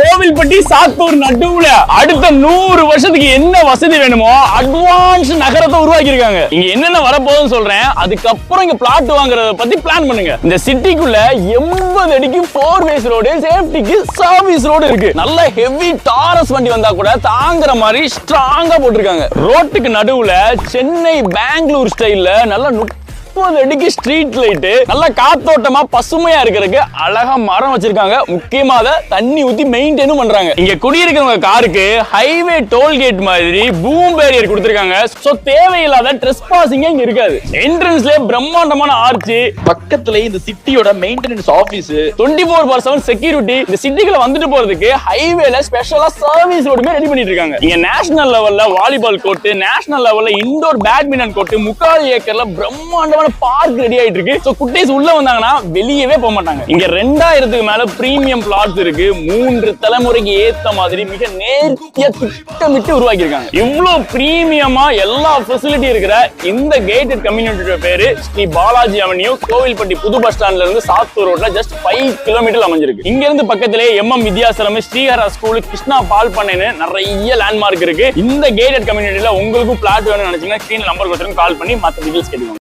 கோவில்பட்டி சாத்தூர் நடுவுல அடுத்த 100 வருஷத்துக்கு என்ன வசதி வேணுமோ அட்வான்ஸ் நகரத்தை உருவாக்கி இருக்காங்க. இங்க என்னென்ன வரப்போகுதுன்னு சொல்றேன். அதுக்கப்புறம் இங்க பிளாட் வாங்குறத பத்தி பிளான் பண்ணுங்க. இந்த சிட்டிக்குள்ள 80 அடிக்கு 4 வேஸ் ரோடு, சேஃப்டிக்கு சர்வீஸ் ரோடு இருக்கு. நல்ல ஹெவி டாரஸ் வண்டி வந்தா கூட தாங்குற மாதிரி ஸ்ட்ராங்கா போட்டிருக்காங்க. ரோட்டுக்கு நடுவுல சென்னை பெங்களூர் ஸ்டைல்ல நல்ல 30 அடிக்கு ஸ்ட்ரீட் லைட், நல்ல காத்தோட்டமா பசுமையா இருக்கிறதுக்கு அழகா மரம் வச்சிருக்காங்க. முக்கியமா தண்ணி ஊத்தி மெயின்டைனும் பண்றாங்க. இங்க குடியிருக்கிறவங்க காருக்கு ஹைவே டோல்கேட் மாதிரி பூம் பேரியர் கொடுத்திருக்காங்க. சோ தேவையில்லாத ட்ரெஸ்பாசிங் இங்க இருக்காது. என்ட்ரன்ஸ்ல பிரம்மாண்டமான ஆர்ச், பக்கத்துல இந்த சிட்டியோட மெயின்டெனன்ஸ் ஆபீஸ், 24/7 செக்யூரிட்டி. இந்த சிட்டிக்குள்ள வந்துட்டு போறதுக்கு ஹைவேல ஸ்பெஷலா சர்வீஸ் ரோடுமே ரெடி பண்ணிட்டு இருக்காங்க. இங்க நேஷனல் லெவல்ல வாலிபால் கோர்ட், நேஷனல் லெவல்ல இன்டோர் பேட்மிண்டன் கோர்ட், 3/4 ஏக்கர்ல பிரம்மாண்டமான பார்க் ரெடி ஆயிட்டு இருக்கு. சோ குட்டீஸ் உள்ள வந்தாங்கன்னா வெளியவே போக மாட்டாங்க. இங்க 2000க்கு மேல பிரீமியம் பிளாட்ஸ் இருக்கு. 3 தலைமுறைக்கு ஏத்த மாதிரி மிக நேர்த்தியா திட்டமிட்டு உருவாக்கி இருக்காங்க. இவ்வளவு பிரீமியமா எல்லா ஃபெசிலிட்டி இருக்கிற இந்த கேட்டட் கம்யூனிட்டியோட பேரு ஸ்ரீ பாலாஜி அவென்யூ, கோவில்பட்டி புது பஸ் ஸ்டாண்ட்ல இருந்து சாத்தூர் ரோட்ல ஜஸ்ட் 5 கிலோமீட்டர் அமைஞ்சிருக்கு. இங்க இருந்து பக்கத்திலே MM வித்யாசரம், ஸ்ரீஹரா ஸ்கூல், கிருஷ்ணா பால் பண்ணைன்னு நிறைய லேண்ட்மார்க் இருக்கு. இந்த கேட்டட் கம்யூனிட்டில உங்களுக்கும் பிளாட் வேணும்னு நினைச்சீங்கன்னா ஸ்கிரீன் நம்பர் கொடுத்துருங்க, கால் பண்ணி மத்த டீடைல்ஸ் கேட்டுக்கோங்க.